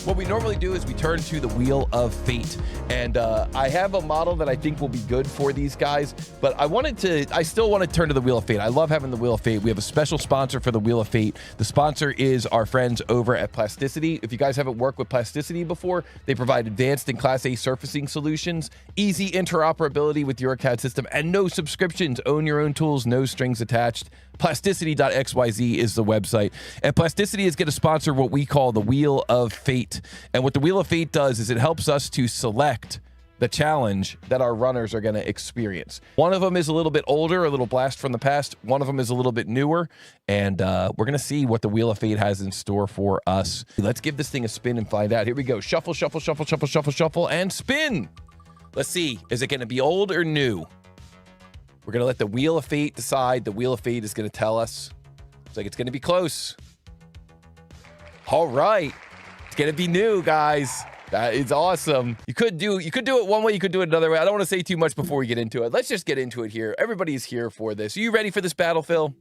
What we normally do is we turn to the Wheel of Fate, and I have a model that I think will be good for these guys, but I still want to turn to the Wheel of Fate. I love having the Wheel of Fate. We have a special sponsor for the Wheel of Fate. The sponsor is our friends over at Plasticity. If you guys haven't worked with Plasticity before, they provide advanced and Class A surfacing solutions, easy interoperability with your CAD system, and no subscriptions. Own your own tools, no strings attached. Plasticity.xyz is the website, and Plasticity is going to sponsor what we call the Wheel of Fate. And what the Wheel of Fate does is it helps us to select the challenge that our runners are going to experience. One of them is a little bit older, a little blast from the past. One of them is a little bit newer, and we're going to see what the Wheel of Fate has in store for us. Let's give this thing a spin and find out. Here we go. Shuffle, shuffle, shuffle, shuffle, shuffle, shuffle, and spin. Let's see. Is it going to be old or new? We're going to let the Wheel of Fate decide. The Wheel of Fate is going to tell us. Looks like it's going to be close. All right. It's going to be new, guys. That is awesome. You could do it one way, you could do it another way. I don't want to say too much before we get into it. Let's just get into it here. Everybody's here for this. Are you ready for this battle, Phil?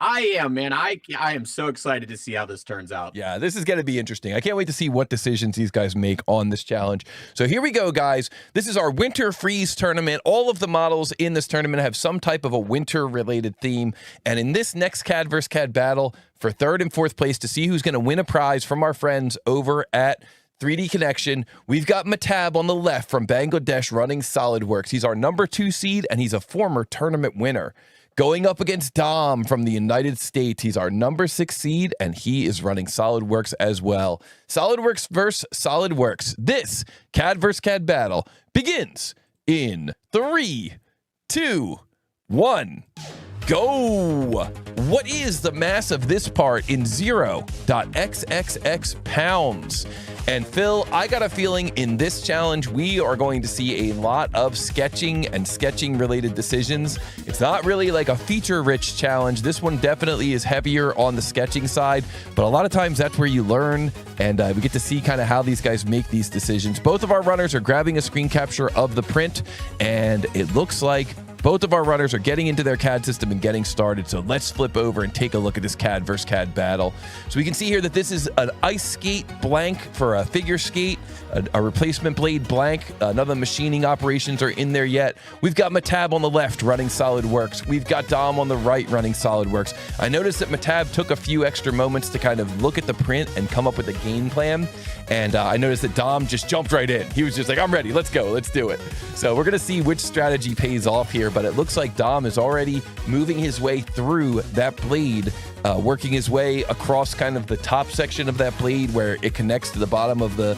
I am, man. I am so excited to see how this turns out. Yeah, this is going to be interesting. I can't wait to see what decisions these guys make on this challenge. So here we go, guys. This is our Winter Freeze tournament. All of the models in this tournament have some type of a winter-related theme. And in this next CAD vs. CAD battle, for third and fourth place, to see who's going to win a prize from our friends over at 3D Connection, we've got Mehtab on the left from Bangladesh running SolidWorks. He's our number 2 seed, and he's a former tournament winner. Going up against Dom from the United States. He's our number 6 seed, and he is running SolidWorks as well. SolidWorks versus SolidWorks. This CAD vs. CAD battle begins in 3, 2, 1. Go! What is the mass of this part in 0.xxx pounds? And Phil, I got a feeling in this challenge, we are going to see a lot of sketching and sketching related decisions. It's not really like a feature-rich challenge. This one definitely is heavier on the sketching side, but a lot of times that's where you learn, and we get to see kind of how these guys make these decisions. Both of our runners are grabbing a screen capture of the print, and it looks like both of our runners are getting into their CAD system and getting started. So let's flip over and take a look at this CAD versus CAD battle. So we can see here that this is an ice skate blank for a figure skate, a replacement blade blank. None of the machining operations are in there yet. We've got Mehtab on the left running SolidWorks. We've got Dom on the right running SolidWorks. I noticed that Mehtab took a few extra moments to kind of look at the print and come up with a game plan. And I noticed that Dom just jumped right in. He was just like, I'm ready. Let's go. Let's do it. So we're going to see which strategy pays off here. But it looks like Dom is already moving his way through that blade, working his way across kind of the top section of that blade where it connects to the bottom of the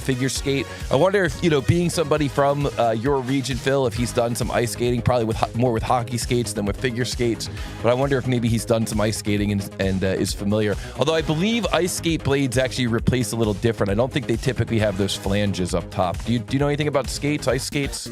figure skate. I wonder if, being somebody from your region, Phil, if he's done some ice skating, probably more with hockey skates than with figure skates. But I wonder if maybe he's done some ice skating and is familiar. Although I believe ice skate blades actually replace a little different. I don't think they typically have those flanges up top. Do you know anything about skates, ice skates?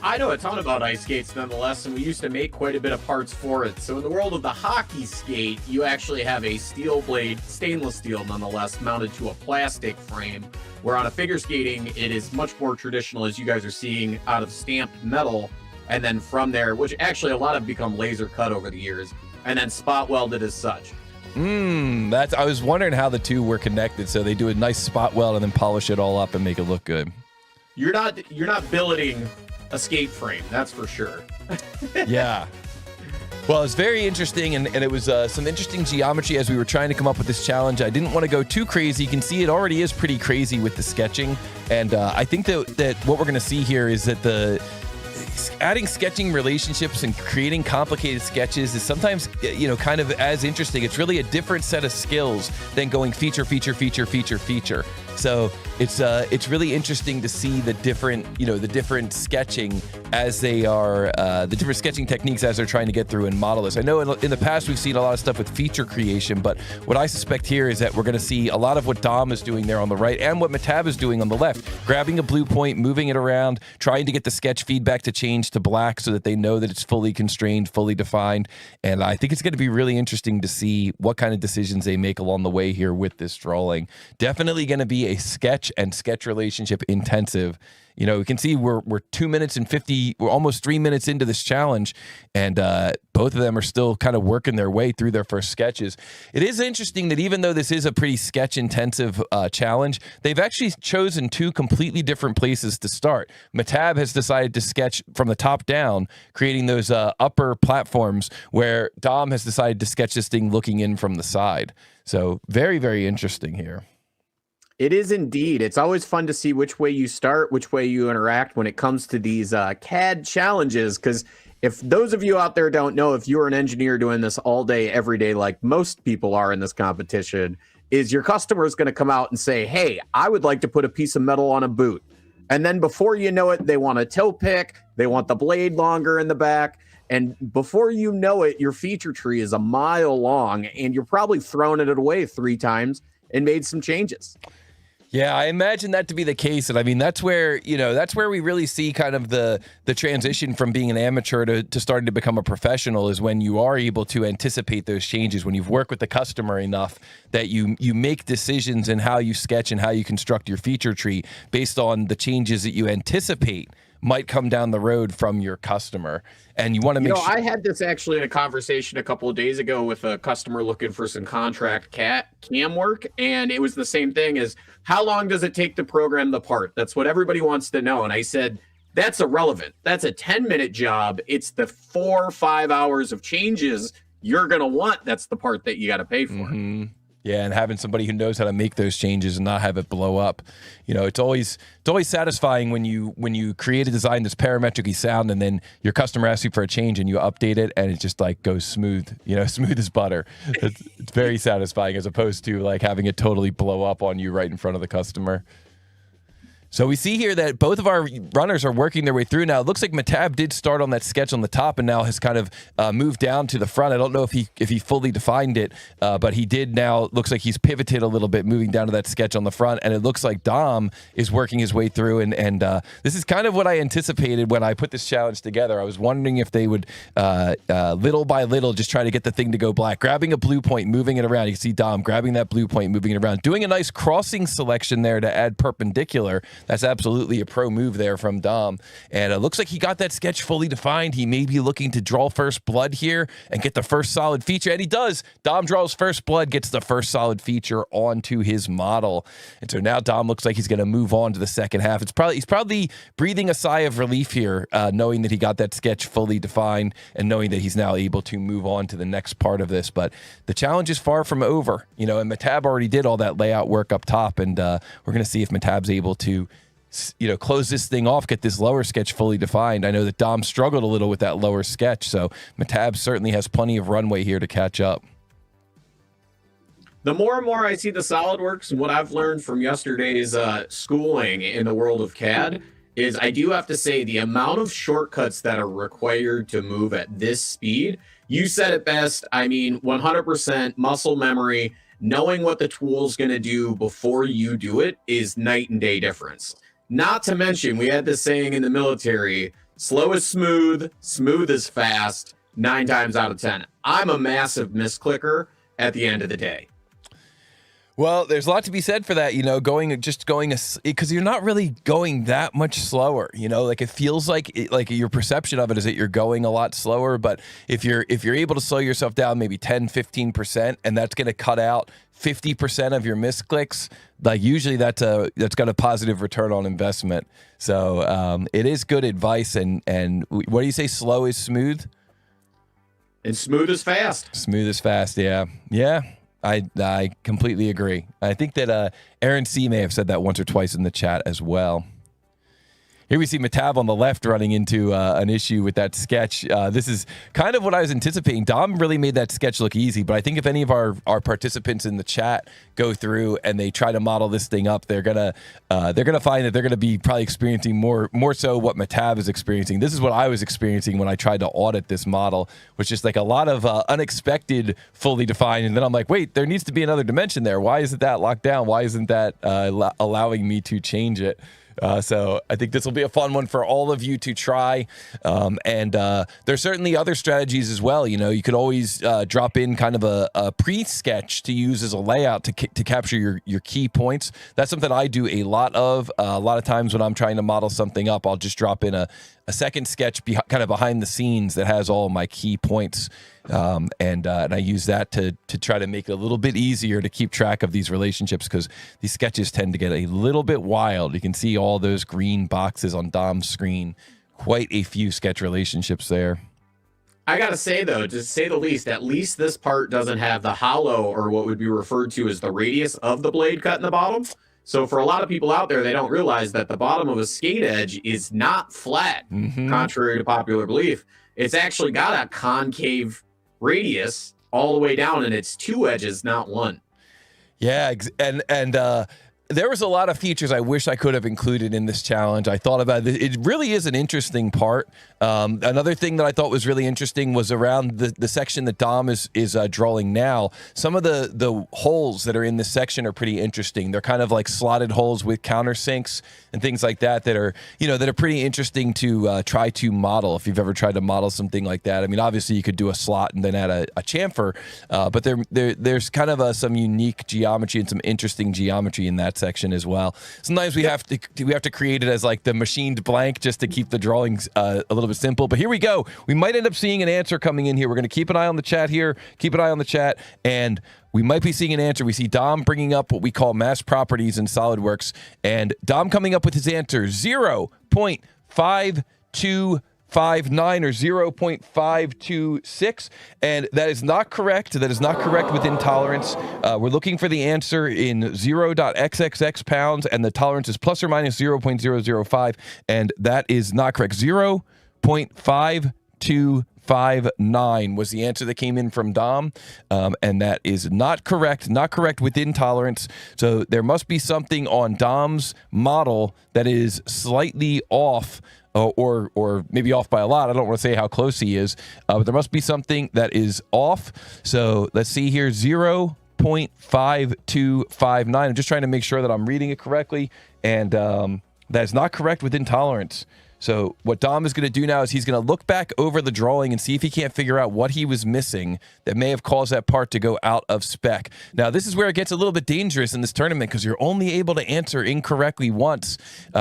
I know a ton about ice skates nonetheless, and we used to make quite a bit of parts for it. So in the world of the hockey skate, you actually have a steel blade, stainless steel nonetheless, mounted to a plastic frame, where on a figure skating, it is much more traditional, as you guys are seeing, out of stamped metal, and then from there, which actually a lot have become laser cut over the years, and then spot welded as such. I was wondering how the two were connected. So they do a nice spot weld and then polish it all up and make it look good. You're not billeting a skate frame, that's for sure. Yeah. Well, it's very interesting, and it was some interesting geometry as we were trying to come up with this challenge. I didn't want to go too crazy. You can see it already is pretty crazy with the sketching, and I think that what we're going to see here is that adding sketching relationships and creating complicated sketches is sometimes, kind of as interesting. It's really a different set of skills than going feature, feature, feature, feature, feature. So it's really interesting to see the different sketching as they are, the different sketching techniques as they're trying to get through and model this. I know in the past we've seen a lot of stuff with feature creation, but what I suspect here is that we're going to see a lot of what Dom is doing there on the right and what Mehtab is doing on the left, grabbing a blue point, moving it around, trying to get the sketch feedback to change to black so that they know that it's fully constrained, fully defined. And I think it's going to be really interesting to see what kind of decisions they make along the way here with this drawing. Definitely going to be be a sketch and sketch relationship intensive. You know, we can see we're 2 minutes and 50, we're almost 3 minutes into this challenge, and both of them are still kind of working their way through their first sketches. It is interesting that even though this is a pretty sketch-intensive challenge, they've actually chosen two completely different places to start. Mehtab has decided to sketch from the top down, creating those upper platforms, where Dom has decided to sketch this thing looking in from the side. So very, very interesting here. It is indeed. It's always fun to see which way you start, which way you interact when it comes to these CAD challenges. Because if those of you out there don't know, if you're an engineer doing this all day, every day, like most people are in this competition, is your customer is going to come out and say, hey, I would like to put a piece of metal on a boot. And then before you know it, they want a toe pick. They want the blade longer in the back. And before you know it, your feature tree is a mile long, and you're probably thrown it away 3 times and made some changes. Yeah, I imagine that to be the case. And I mean, that's where, you know, that's where we really see kind of the transition from being an amateur to starting to become a professional, is when you are able to anticipate those changes, when you've worked with the customer enough that you make decisions in how you sketch and how you construct your feature tree based on the changes that you anticipate might come down the road from your customer. And you want to make sure. I had this actually in a conversation a couple of days ago with a customer looking for some contract cam work. And it was the same thing as, how long does it take to program the part? That's what everybody wants to know. And I said, that's irrelevant. That's a 10-minute job. It's the 4 or 5 hours of changes you're going to want. That's the part that you got to pay for. Mm-hmm. Yeah, and having somebody who knows how to make those changes and not have it blow up. You know, it's always satisfying when you create a design that's parametrically sound, and then your customer asks you for a change and you update it and it just like goes smooth, you know, smooth as butter. It's very satisfying, as opposed to like having it totally blow up on you right in front of the customer. So we see here that both of our runners are working their way through now. It looks like Mehtab did start on that sketch on the top and now has kind of moved down to the front. I don't know if he fully defined it, but he did now. It looks like he's pivoted a little bit, moving down to that sketch on the front. And it looks like Dom is working his way through. And this is kind of what I anticipated when I put this challenge together. I was wondering if they would, little by little, just try to get the thing to go black. Grabbing a blue point, moving it around. You can see Dom grabbing that blue point, moving it around. Doing a nice crossing selection there to add perpendicular. That's absolutely a pro move there from Dom. And it looks like he got that sketch fully defined. He may be looking to draw first blood here and get the first solid feature. And he does. Dom draws first blood, gets the first solid feature onto his model. And so now Dom looks like he's going to move on to the second half. He's probably breathing a sigh of relief here, knowing that he got that sketch fully defined and knowing that he's now able to move on to the next part of this. But the challenge is far from over, you know, and Mehtab already did all that layout work up top. And we're going to see if Mehtab's able to, you know, close this thing off, get this lower sketch fully defined. I know that Dom struggled a little with that lower sketch, so Mehtab certainly has plenty of runway here to catch up. The more and more I see the SolidWorks, and what I've learned from yesterday's schooling in the world of CAD, is I do have to say the amount of shortcuts that are required to move at this speed. You said it best. I mean, 100% muscle memory, knowing what the tool's going to do before you do it is night and day difference. Not to mention, we had this saying in the military, slow is smooth, smooth is fast, 9 times out of 10. I'm a massive misclicker at the end of the day. Well, there's a lot to be said for that, you know, because you're not really going that much slower, you know, like it feels like your perception of it is that you're going a lot slower. But if you're able to slow yourself down maybe 10, 15%, and that's going to cut out 50% of your misclicks, like usually that's got a positive return on investment. So it is good advice. And what do you say? Slow is smooth? And smooth is fast. Smooth is fast. Yeah. Yeah. I completely agree. I think that Aaron C. may have said that once or twice in the chat as well. Here we see Mehtab on the left running into an issue with that sketch. This is kind of what I was anticipating. Dom really made that sketch look easy, but I think if any of our participants in the chat go through and they try to model this thing up, they're gonna find that they're gonna be probably experiencing more so what Mehtab is experiencing. This is what I was experiencing when I tried to audit this model, which is like a lot of unexpected fully defined, and then I'm like, wait, there needs to be another dimension there. Why isn't that locked down? Why isn't that allowing me to change it? So I think this will be a fun one for all of you to try. And there's certainly other strategies as well. You know, you could always drop in kind of a pre-sketch to use as a layout to capture your key points. That's something I do a lot of. A lot of times when I'm trying to model something up, I'll just drop in a second sketch kind of behind the scenes that has all my key points. And I use that to try to make it a little bit easier to keep track of these relationships, because these sketches tend to get a little bit wild. You can see all those green boxes on Dom's screen. Quite a few sketch relationships there. I gotta say, though, to say the least, at least this part doesn't have the hollow, or what would be referred to as the radius of the blade cut in the bottom. So for a lot of people out there, they don't realize that the bottom of a skate edge is not flat, contrary to popular belief. It's actually got a concave radius all the way down, and it's two edges, not one. Yeah, and there was a lot of features I wish I could have included in this challenge. I thought about it. It really is an interesting part. Another thing that I thought was really interesting was around the section that Dom is drawing now. Some of the holes that are in this section are pretty interesting. They're kind of like slotted holes with countersinks and things like that are, you know, that are pretty interesting to try to model if you've ever tried to model something like that. I mean, obviously you could do a slot and then add a chamfer, but there's kind of some unique geometry and some interesting geometry in that section as well. Sometimes we have to create it as like the machined blank just to keep the drawings a little bit simple. But here we go. We might end up seeing an answer coming in here. We're going to keep an eye on the chat here. Keep an eye on the chat, and we might be seeing an answer. We see Dom bringing up what we call mass properties in SolidWorks, and Dom coming up with his answer 0.5259 or 0.526, and that is not correct. That is not correct within tolerance. We're looking for the answer in 0.xxx pounds, and the tolerance is plus or minus 0.005, and that is not correct. 0.5259 was the answer that came in from Dom, and that is not correct within tolerance. So there must be something on Dom's model that is slightly off, or maybe off by a lot. I don't want to say how close he is, but there must be something that is off. So let's see here, 0.5259. I'm just trying to make sure that I'm reading it correctly, and that is not correct within tolerance. So what Dom is going to do now is he's going to look back over the drawing and see if he can't figure out what he was missing that may have caused that part to go out of spec. Now, this is where it gets a little bit dangerous in this tournament, because you're only able to answer incorrectly once.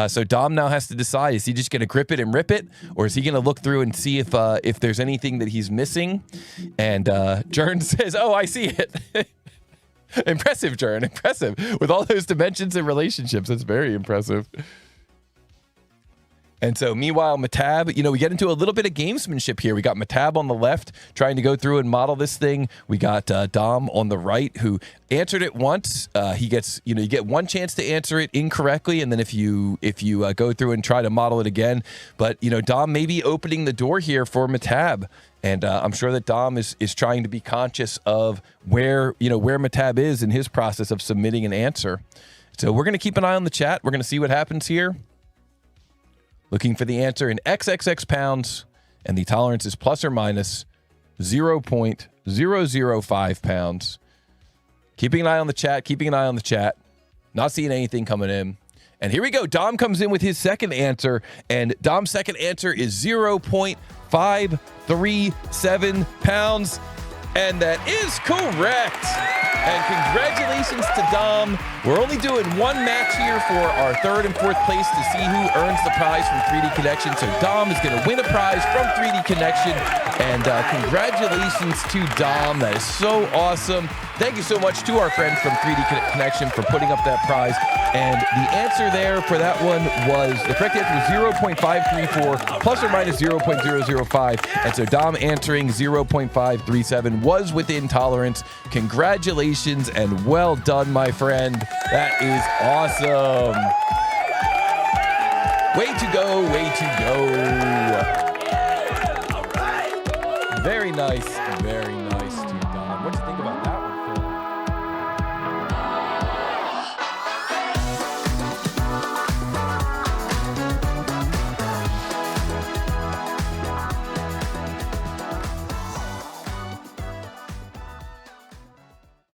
So Dom now has to decide, is he just going to grip it and rip it, or is he going to look through and see if there's anything that he's missing? And Jern says, oh, I see it. Impressive, Jern, impressive. With all those dimensions and relationships, that's very impressive. And so, meanwhile, Mehtab, you know, we get into a little bit of gamesmanship here. We got Mehtab on the left trying to go through and model this thing. We got Dom on the right, who answered it once. He gets, you know, you get one chance to answer it incorrectly, and then if you go through and try to model it again. But, you know, Dom may be opening the door here for Mehtab. And I'm sure that Dom is trying to be conscious of where Mehtab is in his process of submitting an answer. So we're going to keep an eye on the chat. We're going to see what happens here. Looking for the answer in XXX pounds, and the tolerance is plus or minus 0.005 pounds. Keeping an eye on the chat, not seeing anything coming in. And here we go. Dom comes in with his second answer, and Dom's second answer is 0.537 pounds, and that is correct. And congratulations to Dom. We're only doing one match here for our third and fourth place to see who earns the prize from 3D Connection. So Dom is going to win a prize from 3D Connection. And congratulations to Dom. That is so awesome. Thank you so much to our friends from 3D Connection for putting up that prize. And the answer there for that one was, the correct answer was 0.534 plus or minus 0.005. And so Dom answering 0.537 was within tolerance. Congratulations and well done, my friend. That is awesome. Way to go, way to go. Very nice, very nice.